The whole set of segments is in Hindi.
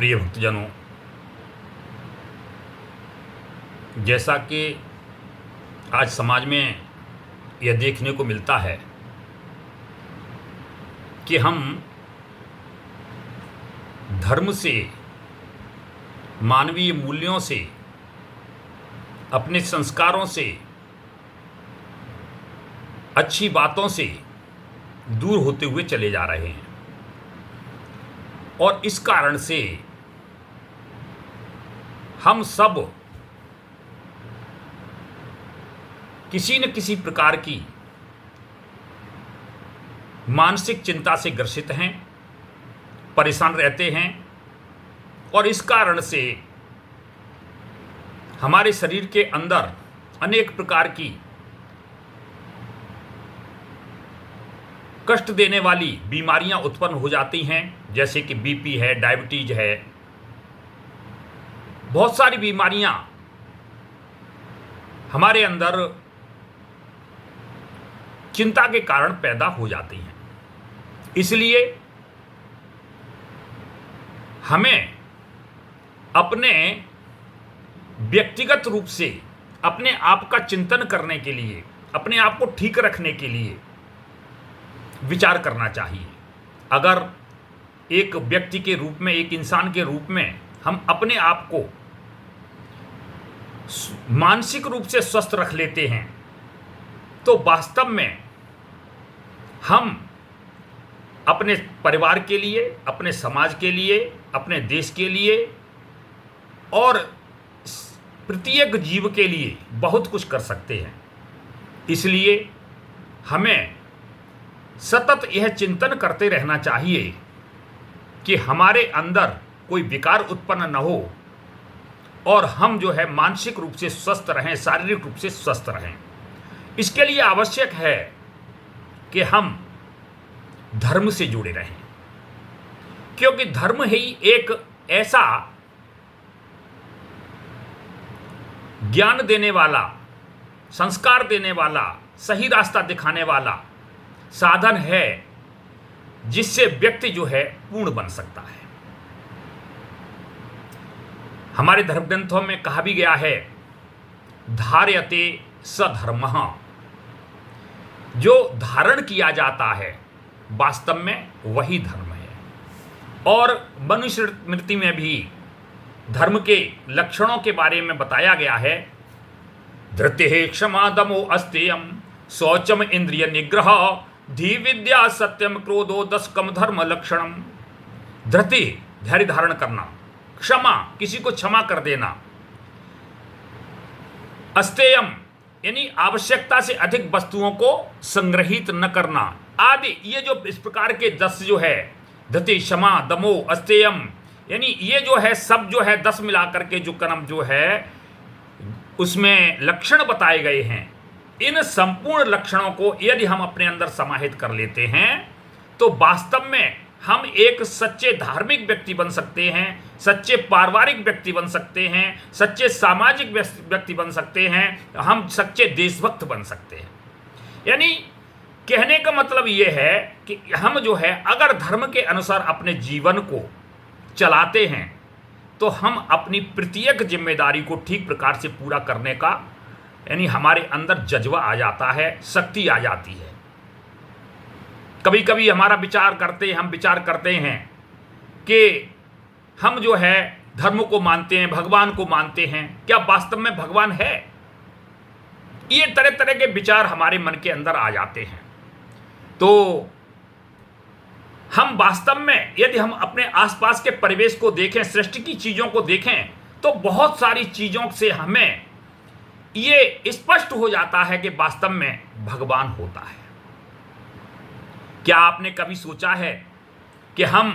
प्रिय भक्तजनों, जैसा कि आज समाज में यह देखने को मिलता है कि हम धर्म से, मानवीय मूल्यों से, अपने संस्कारों से, अच्छी बातों से दूर होते हुए चले जा रहे हैं। और इस कारण से हम सब किसी न किसी प्रकार की मानसिक चिंता से ग्रसित हैं, परेशान रहते हैं। और इस कारण से हमारे शरीर के अंदर अनेक प्रकार की कष्ट देने वाली बीमारियां उत्पन्न हो जाती हैं, जैसे कि बीपी है, डायबिटीज है। बहुत सारी बीमारियां हमारे अंदर चिंता के कारण पैदा हो जाती हैं। इसलिए हमें अपने व्यक्तिगत रूप से अपने आप का चिंतन करने के लिए, अपने आप को ठीक रखने के लिए विचार करना चाहिए। अगर एक व्यक्ति के रूप में, एक इंसान के रूप में हम अपने आप को मानसिक रूप से स्वस्थ रख लेते हैं, तो वास्तव में हम अपने परिवार के लिए, अपने समाज के लिए, अपने देश के लिए और प्रत्येक जीव के लिए बहुत कुछ कर सकते हैं। इसलिए हमें सतत यह चिंतन करते रहना चाहिए कि हमारे अंदर कोई विकार उत्पन्न न हो और हम जो है मानसिक रूप से स्वस्थ रहें, शारीरिक रूप से स्वस्थ रहें। इसके लिए आवश्यक है कि हम धर्म से जुड़े रहें, क्योंकि धर्म ही एक ऐसा ज्ञान देने वाला, संस्कार देने वाला, सही रास्ता दिखाने वाला साधन है जिससे व्यक्ति जो है पूर्ण बन सकता है। हमारे धर्म ग्रंथों में कहा भी गया है, धार्यते सधर्मः। जो धारण किया जाता है वास्तव में वही धर्म है। और मनुस्मृति में भी धर्म के लक्षणों के बारे में बताया गया है, धृतिः क्षमा दमो अस्तेयम शौचम इंद्रिय निग्रह धी विद्या सत्यम क्रोधो दशकम धर्म लक्षणम। धृति धैर्य धारण करना, क्षमा किसी को क्षमा कर देना, अस्तेयम यानी आवश्यकता से अधिक वस्तुओं को संग्रहित न करना आदि। ये जो इस प्रकार के 10 जो है, धृति, क्षमा, दमो, अस्तेयम, यानी ये जो है सब जो है 10 मिलाकर के जो कर्म जो है उसमें लक्षण बताए गए हैं। इन संपूर्ण लक्षणों को यदि हम अपने अंदर समाहित कर लेते हैं तो वास्तव में हम एक सच्चे धार्मिक व्यक्ति बन सकते हैं, सच्चे पारिवारिक व्यक्ति बन सकते हैं, सच्चे सामाजिक व्यक्ति बन सकते हैं, हम सच्चे देशभक्त बन सकते हैं। यानी कहने का मतलब ये है कि हम जो है अगर धर्म के अनुसार अपने जीवन को चलाते हैं तो हम अपनी प्रत्येक जिम्मेदारी को ठीक प्रकार से पूरा करने का, यानी हमारे अंदर जज्बा आ जाता है, शक्ति आ जाती है। कभी कभी हम विचार करते हैं कि हम जो है धर्म को मानते हैं, भगवान को मानते हैं, क्या वास्तव में भगवान है? ये तरह तरह के विचार हमारे मन के अंदर आ जाते हैं। तो हम वास्तव में यदि हम अपने आसपास के परिवेश को देखें, सृष्टि की चीजों को देखें, तो बहुत सारी चीजों से हमें ये स्पष्ट हो जाता है कि वास्तव में भगवान होता है। क्या आपने कभी सोचा है कि हम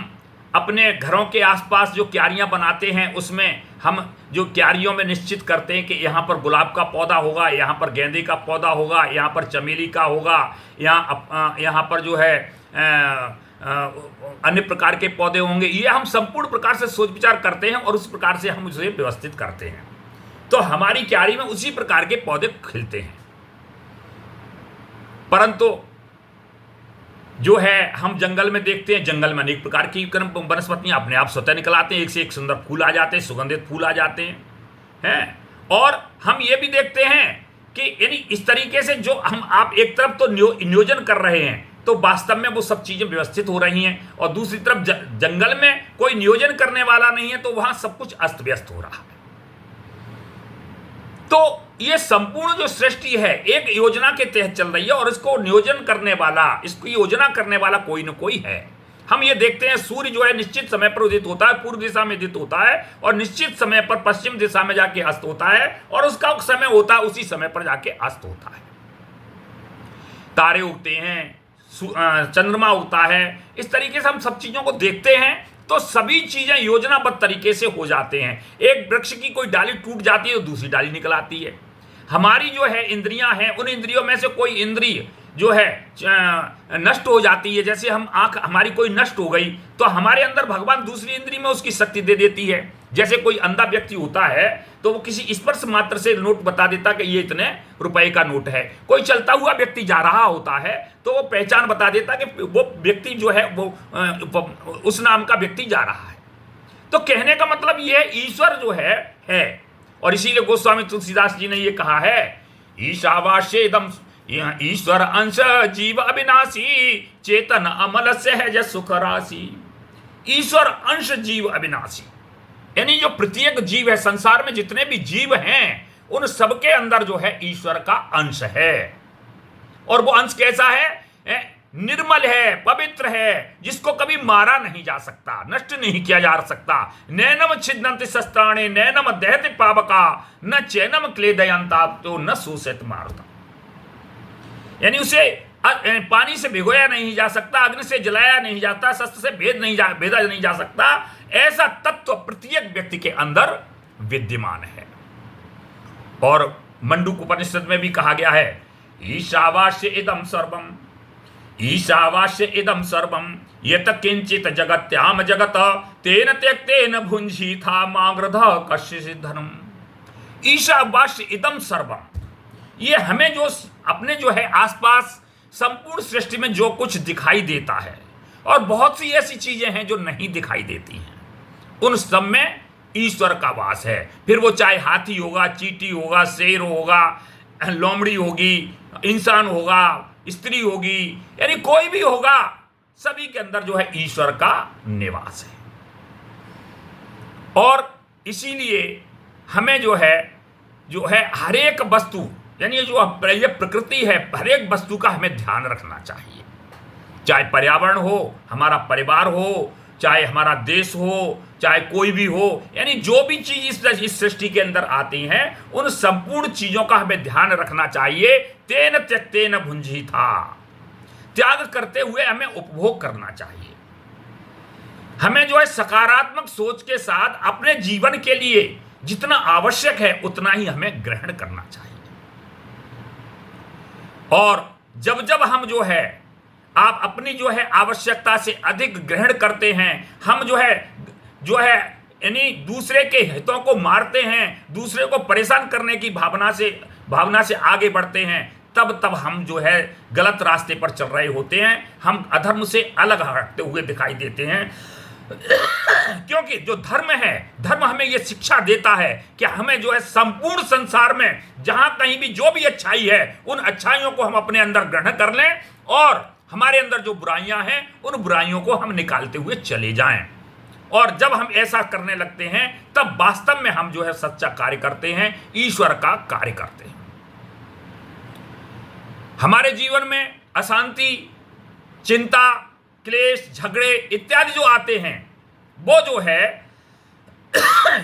अपने घरों के आसपास जो क्यारियां बनाते हैं उसमें हम जो क्यारियों में निश्चित करते हैं कि यहाँ पर गुलाब का पौधा होगा, यहाँ पर गेंदे का पौधा होगा, यहाँ पर चमेली का होगा, यहाँ पर जो है अन्य प्रकार के पौधे होंगे। ये हम संपूर्ण प्रकार से सोच विचार करते हैं और उस प्रकार से हम उसे व्यवस्थित करते हैं, तो हमारी क्यारी में उसी प्रकार के पौधे खिलते हैं। परंतु जो है हम जंगल में देखते हैं, जंगल में अनेक प्रकार की वनस्पतियां अपने आप स्वतः निकल आते हैं, एक से एक सुंदर फूल आ जाते हैं, सुगंधित फूल आ जाते हैं। और हम ये भी देखते हैं कि यानी इस तरीके से जो हम आप एक तरफ तो नियोजन कर रहे हैं तो वास्तव में वो सब चीजें व्यवस्थित हो रही हैं, और दूसरी तरफ जंगल में कोई नियोजन करने वाला नहीं है तो वहां सब कुछ अस्त व्यस्त हो रहा है। तो ये संपूर्ण जो सृष्टि है एक योजना के तहत चल रही है, और इसको नियोजन करने वाला, इसकी योजना करने वाला कोई न कोई है। हम ये देखते हैं सूर्य जो है निश्चित समय पर उदित होता है, पूर्व दिशा में उदित होता है, और निश्चित समय पर पश्चिम दिशा में जाके अस्त होता है, और उसका समय होता है उसी समय पर जाके अस्त होता है। तारे उगते हैं, चंद्रमा उगता है, इस तरीके से हम सब चीजों को देखते हैं तो सभी चीजें योजनाबद्ध तरीके से हो जाते हैं। एक वृक्ष की कोई डाली टूट जाती है तो दूसरी डाली निकल आती है। हमारी जो है इंद्रियां हैं, उन इंद्रियों में से कोई इंद्रिय जो है नष्ट हो जाती है, जैसे हम आंख हमारी कोई नष्ट हो गई तो हमारे अंदर भगवान दूसरी इंद्रिय में उसकी शक्ति दे देती है। जैसे कोई अंधा व्यक्ति होता है तो वो किसी स्पर्श मात्र से नोट बता देता कि ये इतने रुपए का नोट है। कोई चलता हुआ व्यक्ति जा रहा होता है तो वो पहचान बता देता कि वो व्यक्ति जो है वो उस नाम का व्यक्ति जा रहा है। तो कहने का मतलब ये है ईश्वर जो है। और इसीलिए गोस्वामी तुलसीदास जी ने ये कहा है, ईशावास्येदम ईश्वर अंश जीव अविनाशी चेतन अमल सहज सुख राशि। ईश्वर अंश जीव अविनाशी, यानी जो प्रत्येक जीव है, संसार में जितने भी जीव हैं उन सबके अंदर जो है ईश्वर का अंश है। और वो अंश कैसा है? निर्मल है, पवित्र है, जिसको कभी मारा नहीं जा सकता, नष्ट नहीं किया जा सकता। नैनम छिदन्ति शस्त्राणि नैनम दहति पावका न चैनम क्लेदयन्ता तो न सूसित मारुता। यानी उसे पानी से भिगोया नहीं जा सकता, अग्नि से जलाया नहीं जाता, शस्त्र से भेदा नहीं जा सकता। ऐसा तत्व प्रत्येक व्यक्ति के अंदर विद्यमान है। और मंडूक उपनिषद में भी कहा गया है, ईशावास्य इदम सर्वम, ईशावास्य इदम सर्वम यत किंचित जगत्याम जगत तेन त्यक्तेन भुंजीथा माग्रध कश्चित् धनम। ईशावास्य इदम सर्वम, ये हमें जो अपने जो है आसपास संपूर्ण सृष्टि में जो कुछ दिखाई देता है, और बहुत सी ऐसी चीजें हैं जो नहीं दिखाई देती हैं, उन सब में ईश्वर का वास है। फिर वो चाहे हाथी होगा, चींटी होगा, शेर होगा, लोमड़ी होगी, इंसान होगा, स्त्री होगी, यानी कोई भी होगा, सभी के अंदर जो है ईश्वर का निवास है। और इसीलिए हमें जो है हर एक वस्तु, यानी ये जो ये प्रकृति है, हर एक वस्तु का हमें ध्यान रखना चाहिए। चाहे पर्यावरण हो, हमारा परिवार हो, चाहे हमारा देश हो, चाहे कोई भी हो, यानी जो भी चीज इस सृष्टि के अंदर आती हैं उन संपूर्ण चीजों का हमें ध्यान रखना चाहिए। तेन त्यक्तेन भुंजीथा, त्याग करते हुए हमें उपभोग करना चाहिए। हमें जो है सकारात्मक सोच के साथ अपने जीवन के लिए जितना आवश्यक है उतना ही हमें ग्रहण करना चाहिए। और जब जब हम जो है आप अपनी जो है आवश्यकता से अधिक ग्रहण करते हैं, हम जो है यानी दूसरे के हितों को मारते हैं, दूसरे को परेशान करने की भावना से आगे बढ़ते हैं, तब हम जो है गलत रास्ते पर चल रहे होते हैं। हम अधर्म से अलग हटते हुए दिखाई देते हैं। क्योंकि जो धर्म है, धर्म हमें यह शिक्षा देता है कि हमें जो है संपूर्ण संसार में जहां कहीं भी जो भी अच्छाई है उन अच्छाइयों को हम अपने अंदर ग्रहण कर लें, और हमारे अंदर जो बुराइयां हैं उन बुराइयों को हम निकालते हुए चले जाएं। और जब हम ऐसा करने लगते हैं तब वास्तव में हम जो है सच्चा कार्य करते हैं, ईश्वर का कार्य करते हैं। हमारे जीवन में अशांति, चिंता, क्लेश, झगड़े इत्यादि जो आते हैं, वो जो है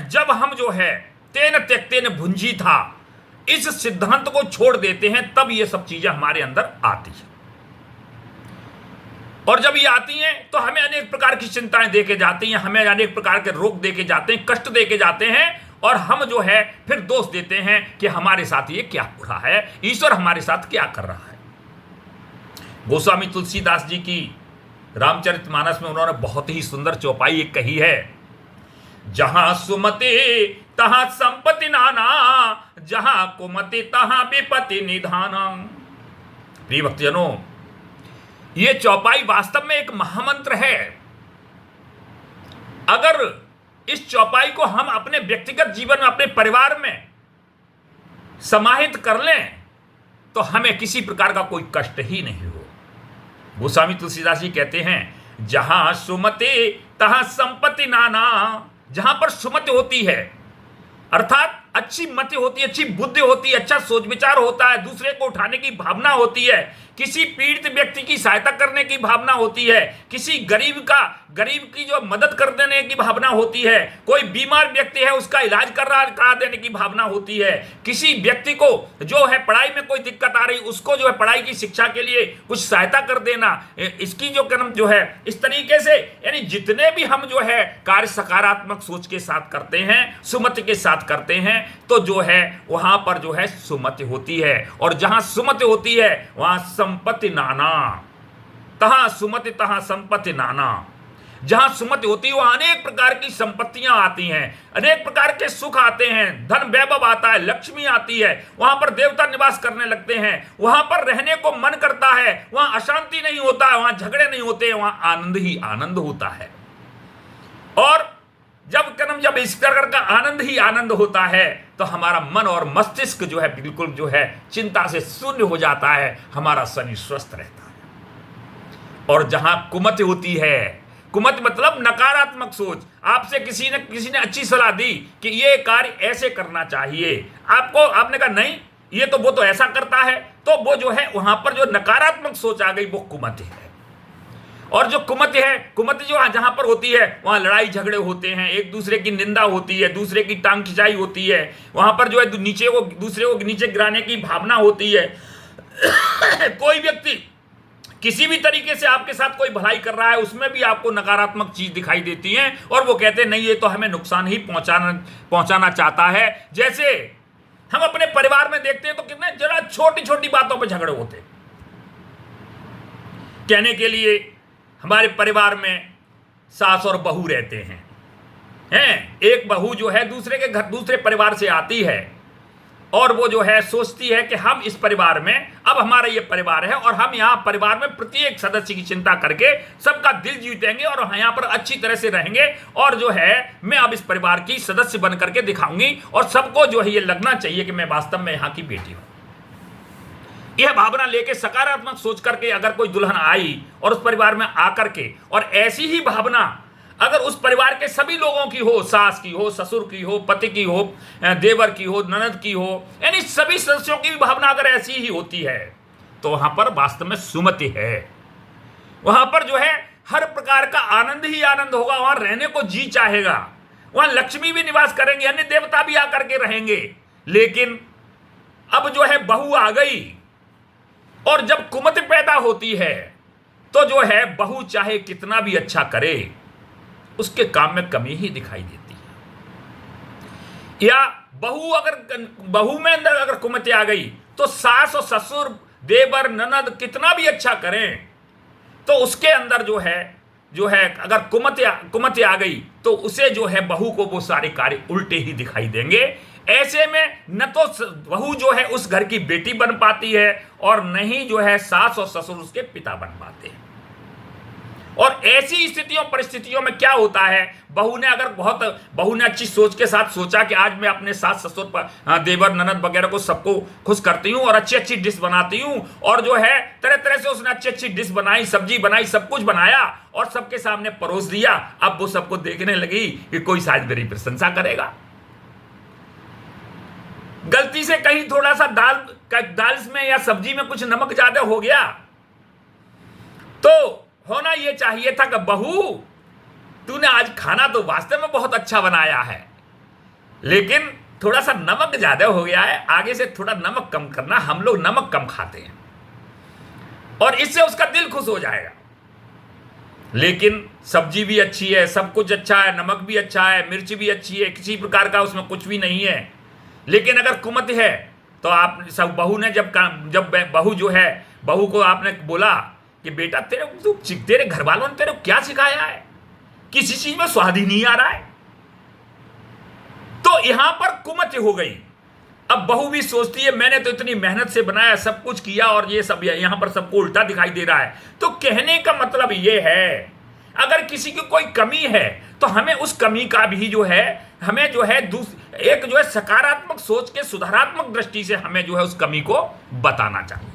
जब हम जो है तेन त्यक्तेन भुंजीथा इस सिद्धांत को छोड़ देते हैं, तब ये सब चीजें हमारे अंदर आती हैं। और जब ये आती हैं तो हमें अनेक प्रकार की चिंताएं देके जाती हैं, हमें अनेक प्रकार के रोग देके जाते हैं, कष्ट देके जाते हैं, और हम जो है फिर दोष देते हैं कि हमारे साथ ये क्या हो रहा है, ईश्वर हमारे साथ क्या कर रहा है। गोस्वामी तुलसीदास जी की रामचरितमानस में उन्होंने बहुत ही सुंदर चौपाई एक कही है, जहां सुमति तहां संपत्ति नाना, जहां कुमति तहां विपत्ति निधाना। प्रिय भक्तजनों, ये चौपाई वास्तव में एक महामंत्र है। अगर इस चौपाई को हम अपने व्यक्तिगत जीवन में, अपने परिवार में समाहित कर लें तो हमें किसी प्रकार का कोई कष्ट ही नहीं हो। गोस्वामी तुलसीदास जी कहते हैं, जहां सुमति तहां संपत्ति नाना। जहां पर सुमति होती है, अर्थात अच्छी मति होती है, अच्छी बुद्धि होती है, अच्छा सोच विचार होता है, दूसरे को उठाने की भावना होती है, किसी पीड़ित व्यक्ति की सहायता करने की भावना होती है, किसी गरीब की जो मदद कर देने की भावना होती है, कोई बीमार व्यक्ति है उसका इलाज करा देने की भावना होती है, किसी व्यक्ति को जो है पढ़ाई में कोई दिक्कत आ रही उसको जो है पढ़ाई की शिक्षा के लिए कुछ सहायता कर देना, इसकी जो कर्म जो है इस तरीके से, यानी जितने भी हम जो है कार्य सकारात्मक सोच के साथ करते हैं, सुमति के साथ करते हैं, तो जो है वहां पर जो है सुमति होती है। और जहां सुमति होती है वहां संपत्ति नाना। तहां सुमति तहां संपत्ति नाना। जहां सुमति होती है वहां अनेक प्रकार की संपत्तियां आती हैं, अनेक प्रकार के सुख आते हैं, धन वैभव आता है, लक्ष्मी आती है, वहां पर देवता निवास करने लगते हैं, वहां पर रहने को मन करता है, वहां अशांति नहीं होता है, वहां झगड़े नहीं होते, वहां आनंद ही आनंद होता है। और जब इस प्रकार का आनंद ही आनंद होता है तो हमारा मन और मस्तिष्क जो है बिल्कुल जो है चिंता से शून्य हो जाता है, हमारा शरीर स्वस्थ रहता है। और जहां कुमति होती है, कुमति मतलब नकारात्मक सोच, आपसे किसी ने अच्छी सलाह दी कि ये कार्य ऐसे करना चाहिए, आपने कहा नहीं ये तो वो तो ऐसा करता है, तो वो जो है वहां पर जो नकारात्मक सोच आ गई वो कुमति है। और जो कुमति है, कुमति जो जहां पर होती है वहां लड़ाई झगड़े होते हैं, एक दूसरे की निंदा होती है, दूसरे की टांग खिंचाई होती है, वहां पर जो है दूसरे को नीचे गिराने की भावना होती है। कोई व्यक्ति किसी भी तरीके से आपके साथ कोई भलाई कर रहा है उसमें भी आपको नकारात्मक चीज दिखाई देती है और वो कहते हैं नहीं ये तो हमें नुकसान ही पहुंचाना चाहता है। जैसे हम अपने परिवार में देखते हैं तो कितने जरा छोटी छोटी बातों पर झगड़े होते हैं। कहने के लिए हमारे परिवार में सास और बहू रहते हैं, एक बहू जो है दूसरे के घर, दूसरे परिवार से आती है और वो जो है सोचती है कि हम इस परिवार में, अब हमारा ये परिवार है और हम यहाँ परिवार में प्रत्येक सदस्य की चिंता करके सबका दिल जीतेंगे और यहाँ पर अच्छी तरह से रहेंगे और जो है मैं अब इस परिवार की सदस्य बन करके दिखाऊंगी और सबको जो है ये लगना चाहिए कि मैं वास्तव में यहाँ की बेटी हूँ। यह भावना लेके सकारात्मक सोच करके अगर कोई दुल्हन आई और उस परिवार में आकर के, और ऐसी ही भावना अगर उस परिवार के सभी लोगों की हो, सास की हो, ससुर की हो, पति की हो, देवर की हो, ननद की हो, यानी सभी सदस्यों की भी भावना अगर ऐसी ही होती है तो वहां पर वास्तव में सुमति है। वहां पर जो है हर प्रकार का आनंद ही आनंद होगा, वहां रहने को जी चाहेगा, वहां लक्ष्मी भी निवास करेंगे, अन्य देवता भी आकर के रहेंगे। लेकिन अब जो है बहू आ गई और जब कुमति पैदा होती है तो जो है बहू चाहे कितना भी अच्छा करे उसके काम में कमी ही दिखाई देती है। या बहू में अंदर अगर कुमति आ गई तो सास और ससुर, देवर, ननद कितना भी अच्छा करें तो उसके अंदर जो है अगर कुमति आ गई तो उसे जो है बहू को वो सारे कार्य उल्टे ही दिखाई देंगे। ऐसे में न तो बहू जो है उस घर की बेटी बन पाती है और न ही जो है सास और ससुर उसके पिता बन पाते हैं। और ऐसी परिस्थितियों में क्या होता है, बहू ने अच्छी सोच के साथ सोचा कि आज मैं अपने सास ससुर पर देवर ननद वगैरह को सबको खुश करती हूँ और अच्छी अच्छी डिश बनाती हूँ, और जो है तरह तरह से उसने अच्छी अच्छी डिश बनाई, सब्जी बनाई, सब कुछ बनाया और सबके सामने परोस दिया। अब वो सबको देखने लगी कि कोई शायद मेरी प्रशंसा करेगा। गलती से कहीं थोड़ा सा दाल में या सब्जी में कुछ नमक ज्यादा हो गया तो होना यह चाहिए था कि बहू तूने आज खाना तो वास्तव में बहुत अच्छा बनाया है, लेकिन थोड़ा सा नमक ज्यादा हो गया है, आगे से थोड़ा नमक कम करना, हम लोग नमक कम खाते हैं, और इससे उसका दिल खुश हो जाएगा। लेकिन सब्जी भी अच्छी है, सब कुछ अच्छा है, नमक भी अच्छा है, मिर्च भी अच्छी है, किसी प्रकार का उसमें कुछ भी नहीं है। लेकिन अगर कुमति है तो आप सब बहू ने जब बहू जो है, बहू को आपने बोला कि बेटा तेरे घर वालों ने तेरे को क्या सिखाया है, किसी चीज में स्वाद ही नहीं आ रहा है, तो यहां पर कुमति हो गई। अब बहू भी सोचती है मैंने तो इतनी मेहनत से बनाया, सब कुछ किया, और ये सब यहां पर सबको उल्टा दिखाई दे रहा है। तो कहने का मतलब ये है, अगर किसी की कोई कमी है तो हमें उस कमी का भी जो है, हमें जो है एक जो है सकारात्मक सोच के सुधारात्मक दृष्टि से हमें जो है उस कमी को बताना चाहिए।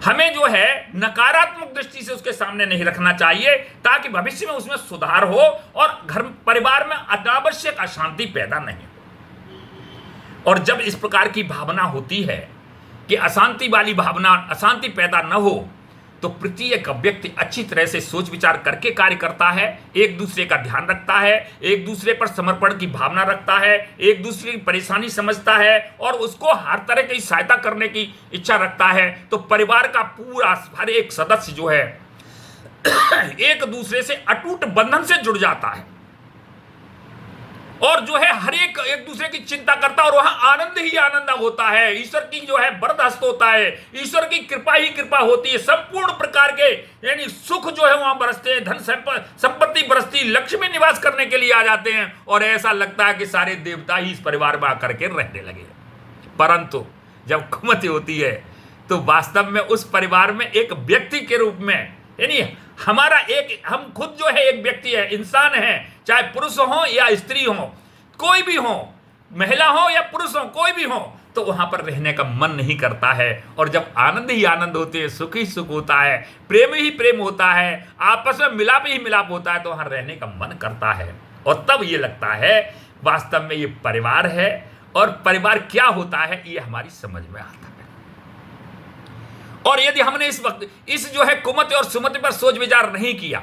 हमें जो है नकारात्मक दृष्टि से उसके सामने नहीं रखना चाहिए, ताकि भविष्य में उसमें सुधार हो और घर परिवार में अनावश्यक अशांति पैदा नहीं हो। और जब इस प्रकार की भावना होती है कि अशांति वाली भावना, अशांति पैदा न हो, तो प्रत्येक व्यक्ति अच्छी तरह से सोच विचार करके कार्य करता है, एक दूसरे का ध्यान रखता है, एक दूसरे पर समर्पण की भावना रखता है, एक दूसरे की परेशानी समझता है और उसको हर तरह की सहायता करने की इच्छा रखता है। तो परिवार का पूरा हर एक सदस्य जो है एक दूसरे से अटूट बंधन से जुड़ जाता है और जो है हर एक दूसरे की चिंता करता है और वहां आनंद ही आनंद होता है। ईश्वर की जो है बरदस्त होता है, ईश्वर की कृपा ही कृपा होती है। संपूर्ण प्रकार के यानी सुख जो है वहां बरसते हैं, धन संपत्ति बरसती, लक्ष्मी निवास करने के लिए आ जाते हैं और ऐसा लगता है कि सारे देवता ही इस परिवार में आकर के रहने लगे। परंतु जब कुमति होती है तो वास्तव में उस परिवार में एक व्यक्ति के रूप में, यानी हमारा एक, हम खुद जो है एक व्यक्ति है, इंसान है, चाहे पुरुष हो या स्त्री हो, कोई भी हो, महिला हो या पुरुष हो, कोई भी हो, तो वहां पर रहने का मन नहीं करता है। और जब आनंद ही आनंद होते हैं, सुख ही सुख होता है, प्रेम ही प्रेम होता है, आपस में मिलाप ही मिलाप होता है, तो वहां रहने का मन करता है। और तब ये लगता है वास्तव में ये परिवार है और परिवार क्या होता है ये हमारी समझ में आता है। और यदि हमने इस वक्त इस जो है कुमति और सुमति पर सोच विचार नहीं किया,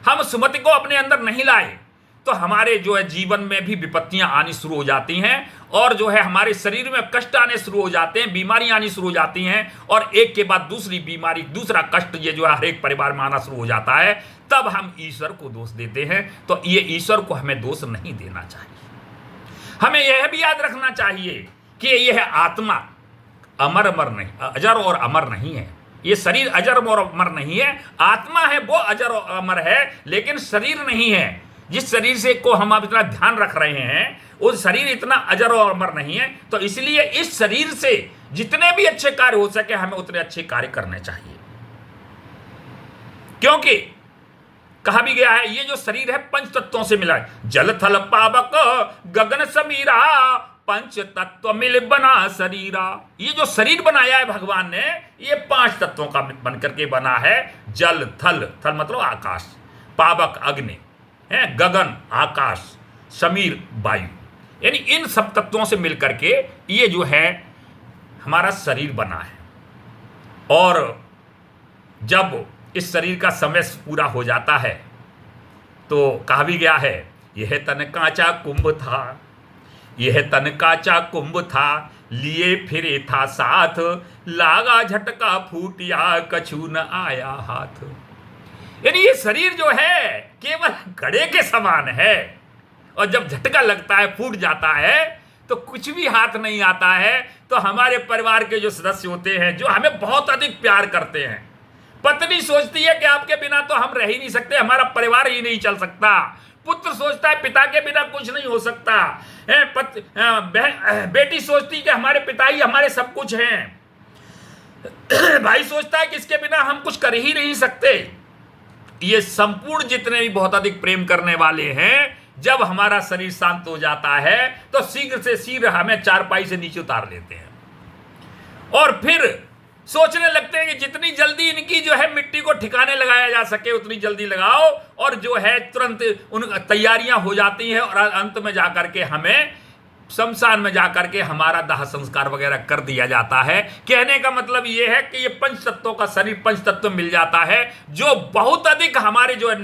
हम सुमति को अपने अंदर नहीं लाए, तो हमारे जो है जीवन में भी विपत्तियां आनी शुरू हो जाती हैं और जो है हमारे शरीर में कष्ट आने शुरू हो जाते हैं, बीमारियां आनी शुरू हो जाती हैं और एक के बाद दूसरी बीमारी, दूसरा कष्ट ये जो है हर एक परिवार में आना शुरू हो जाता है। तब हम ईश्वर को दोष देते हैं। तो ये ईश्वर को हमें दोष नहीं देना चाहिए। हमें यह भी याद रखना चाहिए कि यह आत्मा अमर अमर नहीं, अजर और अमर नहीं है। ये शरीर अजर और अमर नहीं है, आत्मा है वो अजर और अमर है, लेकिन शरीर नहीं है। जिस शरीर से को हम आप इतना ध्यान रख रहे हैं, उस शरीर इतना अजर और अमर नहीं है। तो इसलिए इस शरीर से जितने भी अच्छे कार्य हो सके हमें उतने अच्छे कार्य करने चाहिए, क्योंकि कहा भी गया है ये जो शरीर है पंच तत्वों से मिला है। जल थल पावक गगन समीरा, पंच तत्व मिल बना शरीरा। ये जो शरीर बनाया है भगवान ने, ये 5 तत्वों का बनकर के बना है। जल थल, थल मतलब आकाश, पावक अग्नि है, गगन आकाश, समीर वायु, यानी इन सब तत्वों से मिलकर के ये जो है हमारा शरीर बना है। और जब इस शरीर का समय पूरा हो जाता है तो कहा भी गया है यह तन कांचा कुंभ था, यह तन कांचा कुंभ था, लिए फिरे था साथ, लागा झटका फूटिया कछु न आया हाथ। यानी ये शरीर जो है केवल घड़े के समान है और जब झटका लगता है, फूट जाता है, तो कुछ भी हाथ नहीं आता है। तो हमारे परिवार के जो सदस्य होते हैं, जो हमें बहुत अधिक प्यार करते हैं, पत्नी सोचती है कि आपके बिना तो हम रह ही नहीं सकते, हमारा परिवार ही नहीं चल सकता। पुत्र सोचता है पिता के बिना कुछ नहीं हो सकता। बेटी सोचती है कि हमारे पिता ही हमारे सब कुछ हैं। भाई सोचता है कि इसके बिना हम कुछ कर ही नहीं सकते। ये संपूर्ण जितने भी बहुत अधिक प्रेम करने वाले हैं, जब हमारा शरीर शांत हो जाता है तो शीघ्र से शीघ्र हमें चारपाई से नीचे उतार लेते हैं और फिर सोचने लगते हैं कि जितनी जल्दी इनकी जो है मिट्टी को ठिकाने लगाया जा सके उतनी जल्दी लगाओ। और जो है तुरंत उन तैयारियां हो जाती हैं और अंत में जाकर के हमें शमशान में जाकर के हमारा दाह संस्कार वगैरह कर दिया जाता है। कहने का मतलब ये है कि ये पंच तत्वों का शरीर, पंच तत्व मिल जाता है। जो बहुत अधिक हमारे जो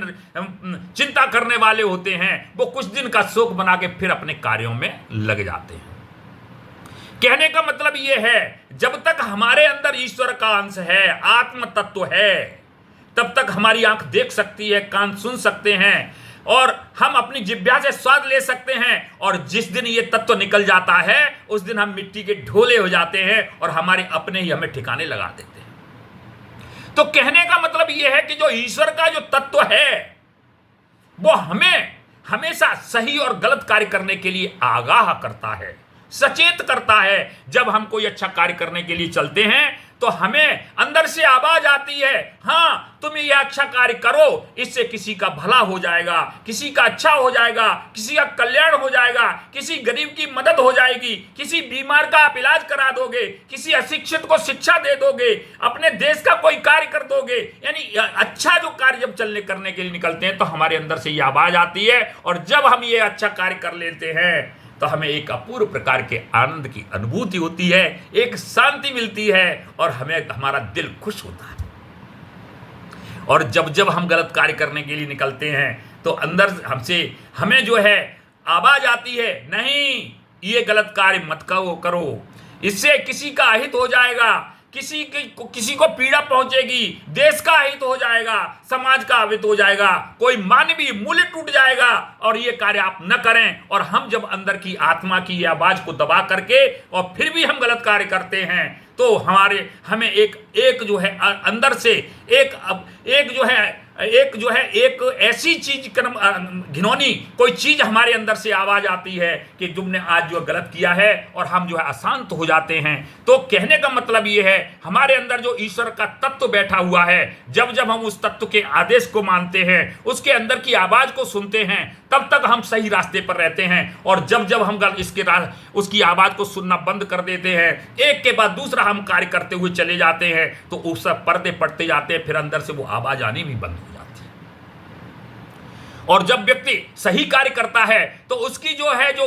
चिंता करने वाले होते हैं, वो कुछ दिन का शोक बना के फिर अपने कार्यों में लग जाते हैं। कहने का मतलब ये है, जब तक हमारे अंदर ईश्वर का अंश है, आत्म तत्व है, तब तक हमारी आंख देख सकती है, कान सुन सकते हैं और हम अपनी जिह्वा से स्वाद ले सकते हैं। और जिस दिन ये तत्व निकल जाता है, उस दिन हम मिट्टी के ढोले हो जाते हैं और हमारे अपने ही हमें ठिकाने लगा देते हैं। तो कहने का मतलब ये है कि जो ईश्वर का जो तत्व है, वो हमेशा सही और गलत कार्य करने के लिए आगाह करता है, सचेत करता है। जब हम कोई अच्छा कार्य करने के लिए चलते हैं तो हमें अंदर से आवाज आती है, हाँ तुम ये अच्छा कार्य करो, इससे किसी का भला हो जाएगा, किसी का अच्छा हो जाएगा, किसी का कल्याण हो जाएगा, किसी गरीब की मदद हो जाएगी, किसी बीमार का आप इलाज करा दोगे, किसी अशिक्षित को शिक्षा दे दोगे, अपने देश का कोई कार्य कर दोगे। यानी अच्छा जो कार्य जब चलने करने के लिए निकलते हैं तो हमारे अंदर से ये आवाज आती है, और जब हम ये अच्छा कार्य कर लेते हैं तो हमें एक अपूर्व प्रकार के आनंद की अनुभूति होती है, एक शांति मिलती है, और हमें हमारा दिल खुश होता है। और जब जब हम गलत कार्य करने के लिए निकलते हैं तो अंदर हमसे हमें जो है आवाज आती है, नहीं ये गलत कार्य मत करो, इससे किसी का अहित हो जाएगा, किसी को पीड़ा पहुंचेगी, देश का हित हो जाएगा, समाज का अहित हो जाएगा, कोई मानवीय मूल्य टूट जाएगा, और ये कार्य आप न करें। और हम जब अंदर की आत्मा की ये आवाज को दबा करके और फिर भी हम गलत कार्य करते हैं तो हमें एक जो है अंदर से एक ऐसी चीज घिनौनी कोई चीज हमारे अंदर से आवाज आती है कि तुमने आज जो गलत किया है, और हम जो है अशांत हो जाते हैं। तो कहने का मतलब ये है, हमारे अंदर जो ईश्वर का तत्व बैठा हुआ है, जब जब हम उस तत्व के आदेश को मानते हैं, उसके अंदर की आवाज को सुनते हैं, तब तक हम सही रास्ते पर रहते हैं। और जब जब हम उसकी आवाज को सुनना बंद कर देते हैं, एक के बाद दूसरा हम कार्य करते हुए चले जाते हैं, तो उस पर्दे पड़ते जाते हैं, फिर अंदर से वो आवाज आनी भी बंद हो जाती है। और जब व्यक्ति सही कार्य करता है तो उसकी जो है जो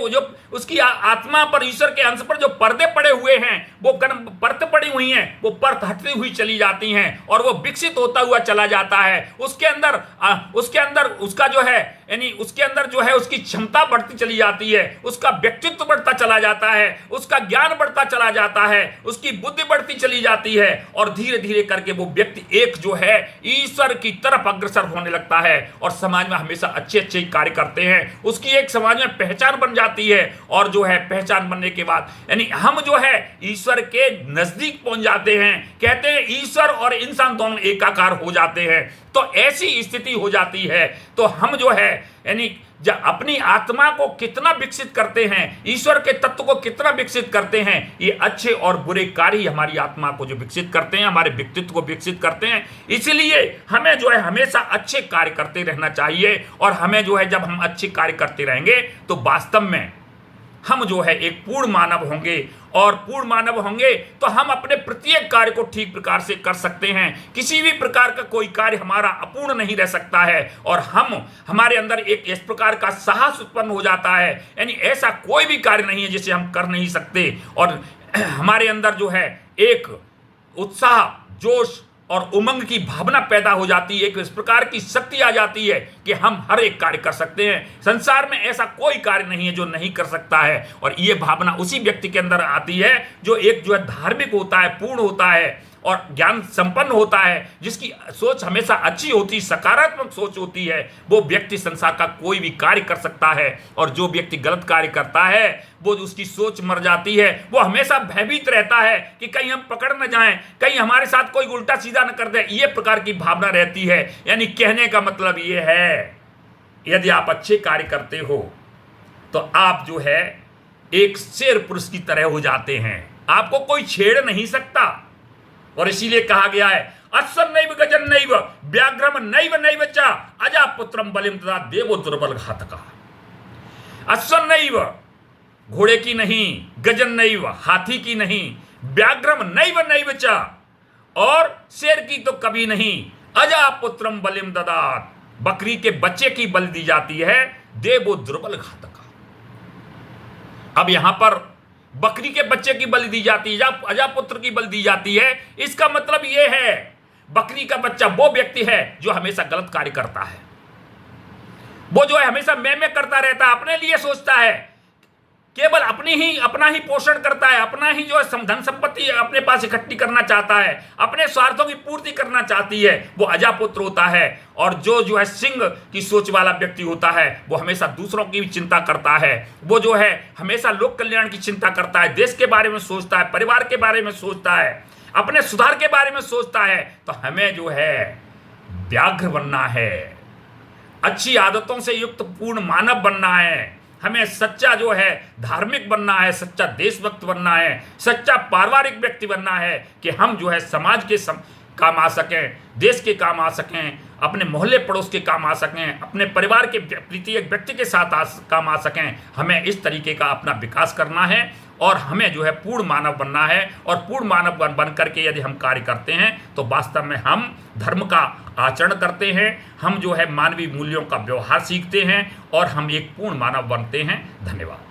उसकी आत्मा पर, ईश्वर के अंश पर जो पर्दे पड़े हुए हैं, वो परत पड़ी हुई हैं, वो परत हटती हुई चली जाती हैं, और वो विकसित होता हुआ चला जाता है। उसके अंदर उसका जो है, यानी उसके अंदर जो है उसकी क्षमता बढ़ती चली जाती है, उसका व्यक्तित्व बढ़ता चला जाता है, उसका ज्ञान बढ़ता चला जाता है, उसकी बुद्धि बढ़ती चली जाती है, और धीरे धीरे करके वो व्यक्ति एक जो है ईश्वर की तरफ अग्रसर होने लगता है, और समाज में हमेशा अच्छे अच्छे कार्य करते हैं। उसकी एक समाज में पहचान बन जाती है, और जो है पहचान बनने के बाद यानी हम जो है ईश्वर के नजदीक पहुंच जाते हैं। कहते हैं ईश्वर और इंसान दोनों एकाकार हो जाते हैं। तो ऐसी स्थिति हो जाती है तो हम जो है यानी जब अपनी आत्मा को कितना विकसित करते हैं, ईश्वर के तत्व को कितना विकसित करते हैं, ये अच्छे और बुरे कार्य हमारी आत्मा को जो विकसित करते हैं, हमारे व्यक्तित्व को विकसित करते हैं। इसलिए हमें जो है हमेशा अच्छे कार्य करते रहना चाहिए, और हमें जो है जब हम अच्छे कार्य करते रहेंगे तो वास्तव में हम जो है एक पूर्ण मानव होंगे, और पूर्ण मानव होंगे तो हम अपने प्रत्येक कार्य को ठीक प्रकार से कर सकते हैं। किसी भी प्रकार का कोई कार्य हमारा अपूर्ण नहीं रह सकता है, और हमारे अंदर एक इस प्रकार का साहस उत्पन्न हो जाता है, यानी ऐसा कोई भी कार्य नहीं है जिसे हम कर नहीं सकते। और हमारे अंदर जो है एक उत्साह, जोश और उमंग की भावना पैदा हो जाती है, एक इस प्रकार की शक्ति आ जाती है कि हम हर एक कार्य कर सकते हैं। संसार में ऐसा कोई कार्य नहीं है जो नहीं कर सकता है, और ये भावना उसी व्यक्ति के अंदर आती है जो है धार्मिक होता है, पूर्ण होता है और ज्ञान संपन्न होता है, जिसकी सोच हमेशा अच्छी होती, सकारात्मक सोच होती है। वो व्यक्ति संसार का कोई भी कार्य कर सकता है, और जो व्यक्ति गलत कार्य करता है वो उसकी सोच मर जाती है। वो हमेशा भयभीत रहता है कि कहीं हम पकड़ न जाएं, कहीं हमारे साथ कोई उल्टा सीधा न कर दे, ये प्रकार की भावना रहती है। यानी कहने का मतलब ये है, यदि आप अच्छे कार्य करते हो तो आप जो है एक शेर पुरुष की तरह हो जाते हैं, आपको कोई छेड़ नहीं सकता। और इसीलिए कहा गया है, अश्वं नैव गजं नैव व्याघ्रम नैव नैव च अजापुत्रम बलिम तथा देवो दुर्बल घातका। अश्वं नैव घोड़े की नहीं, गजन नैव हाथी की नहीं, व्याघ्रम नैव नैव च और शेर की तो कभी नहीं, अजापुत्रम बलिम ददात बकरी के बच्चे की बलि दी जाती है, देवो दुर्बल घातका। अब यहां पर बकरी के बच्चे की बलि दी जाती है, अजापुत्र की बलि दी जाती है। इसका मतलब यह है बकरी का बच्चा वो व्यक्ति है जो हमेशा गलत कार्य करता है, वो जो है हमेशा मैं करता रहता है, अपने लिए सोचता है, केवल अपना ही पोषण करता है, अपना ही जो है धन संपत्ति अपने पास इकट्ठी करना चाहता है, अपने स्वार्थों की पूर्ति करना चाहती है, वो अजापुत्र होता है। और जो है सिंह की सोच वाला व्यक्ति होता है, वो हमेशा दूसरों की भी चिंता करता है, वो जो है हमेशा लोक कल्याण की चिंता करता है, देश के बारे में सोचता है, परिवार के बारे में सोचता है, अपने सुधार के बारे में सोचता है। तो हमें जो है व्याघ्र बनना है, अच्छी आदतों से युक्त पूर्ण मानव बनना है, हमें सच्चा जो है धार्मिक बनना है, सच्चा देशभक्त बनना है, सच्चा पारिवारिक व्यक्ति बनना है कि हम जो है समाज के काम आ सकें, देश के काम आ सकें, अपने मोहल्ले पड़ोस के काम आ सकें, अपने परिवार के प्रत्येक व्यक्ति के साथ काम आ सकें। हमें इस तरीके का अपना विकास करना है और हमें जो है पूर्ण मानव बनना है। और पूर्ण मानव बन करके यदि हम कार्य करते हैं तो वास्तव में हम धर्म का आचरण करते हैं, हम जो है मानवीय मूल्यों का व्यवहार सीखते हैं और हम एक पूर्ण मानव बनते हैं। धन्यवाद।